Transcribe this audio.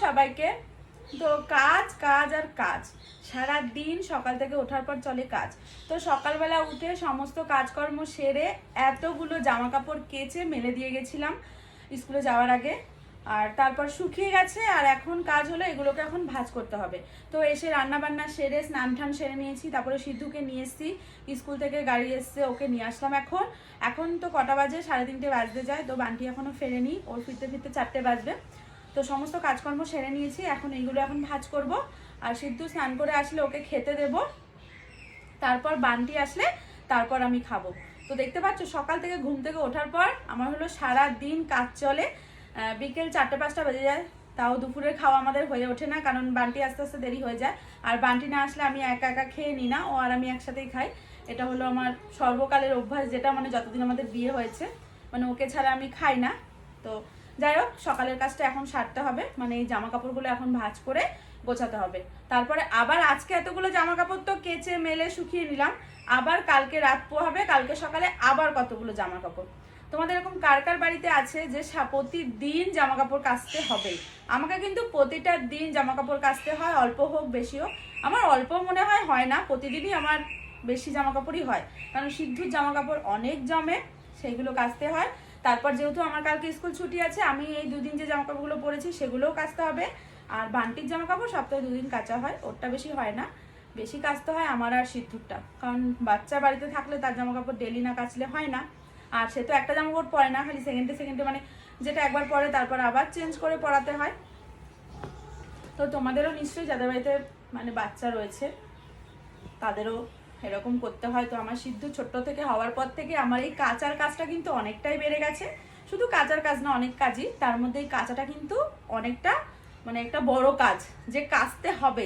সবাইকে। তো কাজ কাজ আর কাজ, সারা দিন সকাল থেকে ওঠার পর চলে কাজ। তো সকালবেলা উঠে সমস্ত কাজকর্ম সেরে এতগুলো জামা কাপড় কেচে মেলে দিয়ে গেছিলাম স্কুলে যাওয়ার আগে, আর তারপর শুকিয়ে গেছে। আর এখন কাজ হলো এগুলোকে এখন ভাঁজ করতে হবে। তো এসে রান্না বান্না সেরে স্নান টান সেরে নিয়েছি, তারপরে সিদ্ধুকে নিয়ে এসেছি, স্কুল থেকে গাড়ি এসছে, ওকে নিয়ে আসলাম। এখন তো কটা বাজে, 3:30 বাজতে যায়। তো বান্টি এখনো ফেরেনি, ওর ফিরতে ফিরতে 4টে বাজবে। তো সমস্ত কাজকর্ম সেরে নিয়েছি, এখন এইগুলো এখন ভাঁজ করব। আর সিদ্ধু স্নান করে আসলে ওকে খেতে দেব, তারপর বান্টি আসলে তারপর আমি খাবো। তো দেখতে পাচ্ছ সকাল থেকে ঘুম থেকে ওঠার পর আমার হলো সারা দিন কাজ চলে। বিকেল 4টে-5টা বেজে যায়, তাও দুপুরের খাওয়া আমাদের হয়ে ওঠে না, কারণ বান্টি আস্তে আস্তে দেরি হয়ে যায়। আর বান্টি না আসলে আমি একা একা খেয়ে নিই না, ও আর আমি একসাথেই খাই। এটা হলো আমার সর্বকালের অভ্যাস, যেটা মানে যতদিন আমাদের বিয়ে হয়েছে, মানে ওকে ছাড়া আমি খাই না। তো যাই হোক, সকালের কাজটা এখন সারতে হবে, মানে এই জামা কাপড়গুলো এখন ভাঁজ করে গোছাতে হবে। তারপরে আবার আজকে এতগুলো জামা কাপড় তো কেচে মেলে শুকিয়ে নিলাম, আবার কালকে রাত পোহাবে, কালকে সকালে আবার কতগুলো জামা কাপড়। তোমাদের এরকম কার কার বাড়িতে আছে যে প্রতিদিন জামা কাপড় কাচতে হবে? আমাকে কিন্তু প্রতিটা দিন জামা কাপড় কাচতে হয়, অল্প হোক বেশি হোক। আমার অল্প মনে হয় না, প্রতিদিনই আমার বেশি জামা কাপড়ই হয়, কারণ সিদ্ধুর জামা কাপড় অনেক জমে, সেইগুলো কাচতে হয়। তারপর যেহেতু আমার কালকে স্কুল ছুটি আছে, আমি এই 2 দিন যে জামা কাপড়গুলো পরেছি সেগুলোও কাচতে হবে। আর বান্টির জামা কাপড় সপ্তাহে 2 দিন কাচা হয়, ওরটা বেশি হয় না, বেশি কাচতে হয় আমার আর সিদ্ধুরটা, কারণ বাচ্চা বাড়িতে থাকলে তার জামা কাপড় ডেলি না কাচলে হয় না। আর সে তো একটা জামা কাপড় পরে না, খালি সেকেন্ডে মানে যেটা একবার পরে তারপর আবার চেঞ্জ করে পরাতে হয়। তো তোমাদেরও নিশ্চয়ই যাদের বাড়িতে মানে বাচ্চা রয়েছে তাদেরও এরকম করতে হয়। তো আমার সিদ্ধু ছোট্ট থেকে হওয়ার পর থেকে আমার এই কাচার কাজটা কিন্তু অনেকটাই বেড়ে গেছে। শুধু কাচার কাজ না, অনেক কাজই, তার মধ্যে এই কাচাটা কিন্তু অনেকটা মানে একটা বড় কাজ, যে কাচতে হবে।